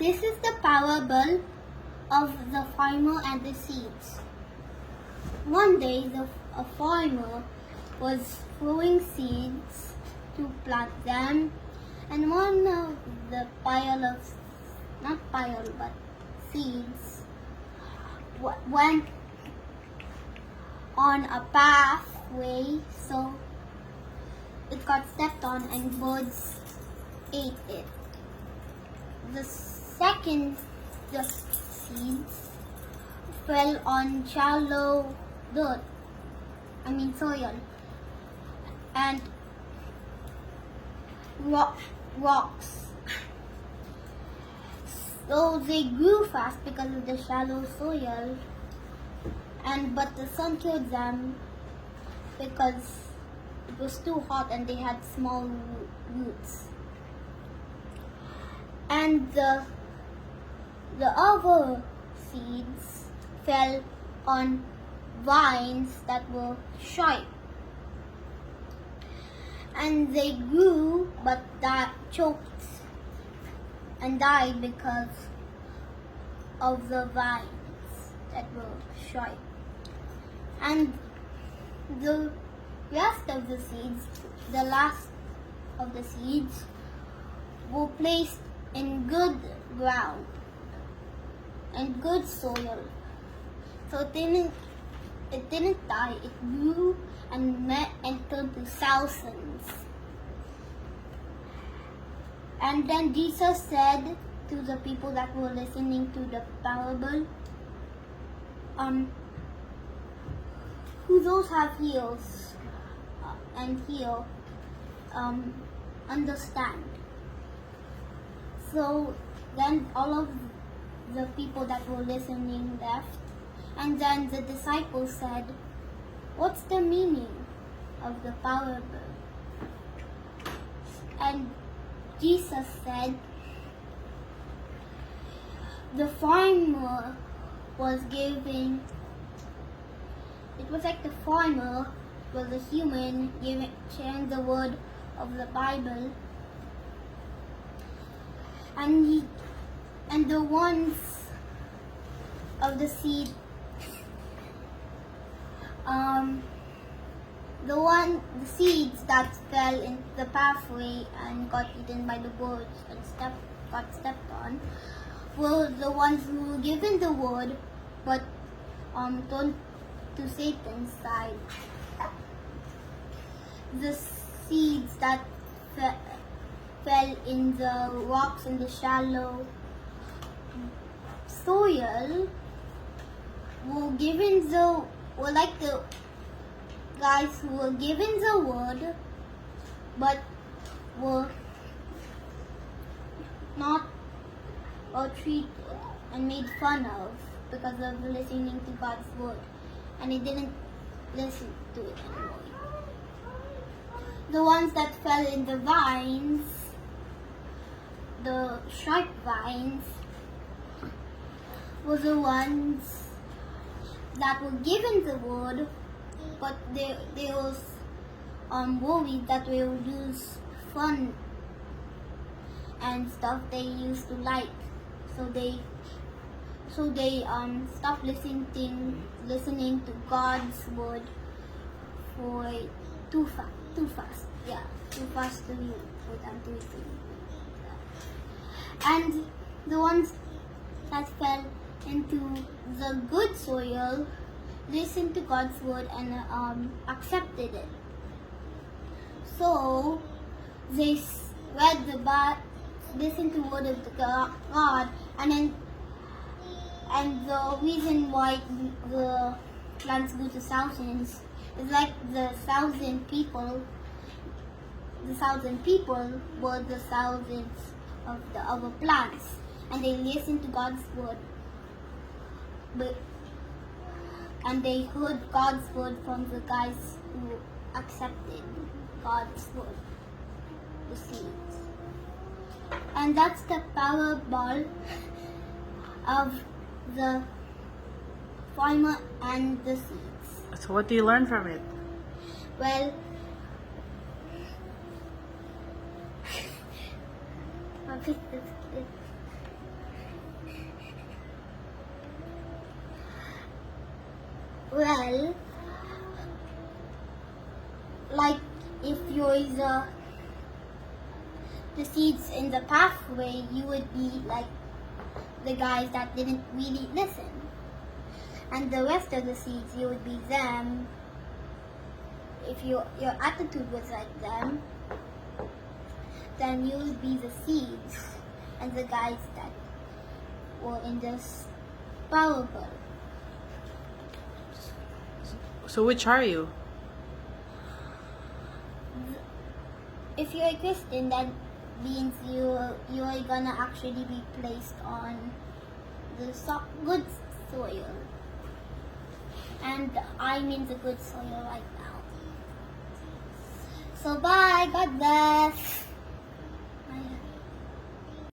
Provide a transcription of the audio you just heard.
This is the parable of the farmer and the seeds. One day, a farmer was throwing seeds to plant them, and one of the seeds went on a pathway, so it got stepped on and birds ate it. The seeds fell on shallow soil, and rocks. So they grew fast because of the shallow soil, but the sun killed them because it was too hot and they had small roots. And the other seeds fell on vines that were sharp, and they grew but choked and died because of the vines that were sharp. And the rest of the seeds, the last of the seeds, were placed in good ground and good soil. So it didn't die. It grew and turned to thousands. And then Jesus said to the people that were listening to the parable, who those have ears and hear, understand. So then all of the people that were listening left, and then the disciples said, "What's the meaning of the parable?" And Jesus said, the farmer was giving, it was like the farmer was a human sharing the word of the Bible, and the ones of the seed, the seeds that fell in the pathway and got eaten by the birds and got stepped on, were the ones who were given the word but turned to Satan's side. The seeds that fell in the rocks in the shallow soil were like the guys who were given the word but were not treated and made fun of because of listening to God's word, and they didn't listen to it anymore. The ones that fell in the vines, the sharp vines, were the ones that were given the word, but they was worried that they would lose fun and stuff they used to like, so they stopped listening to God's word for too fast for them to listen. And the ones that fell into the good soil listened to God's word and accepted it. So they read listened to the word of God, and the reason why the plants grew to thousands is like the thousand people were the thousands of the other plants, and they listened to God's word, and they heard God's word from the guys who accepted God's word, the seeds. And that's the parable of the farmer and the seeds. So what do you learn from it? Well, Well, like if you're the seeds in the pathway, you would be like the guys that didn't really listen. And the rest of the seeds, you would be them. If your attitude was like them, then you would be the seeds and the guys that were in this parable. So which are you? If you're a Christian, that means you are gonna actually be placed on the good soil. And I'm in the good soil right now. So bye, God bless. Bye.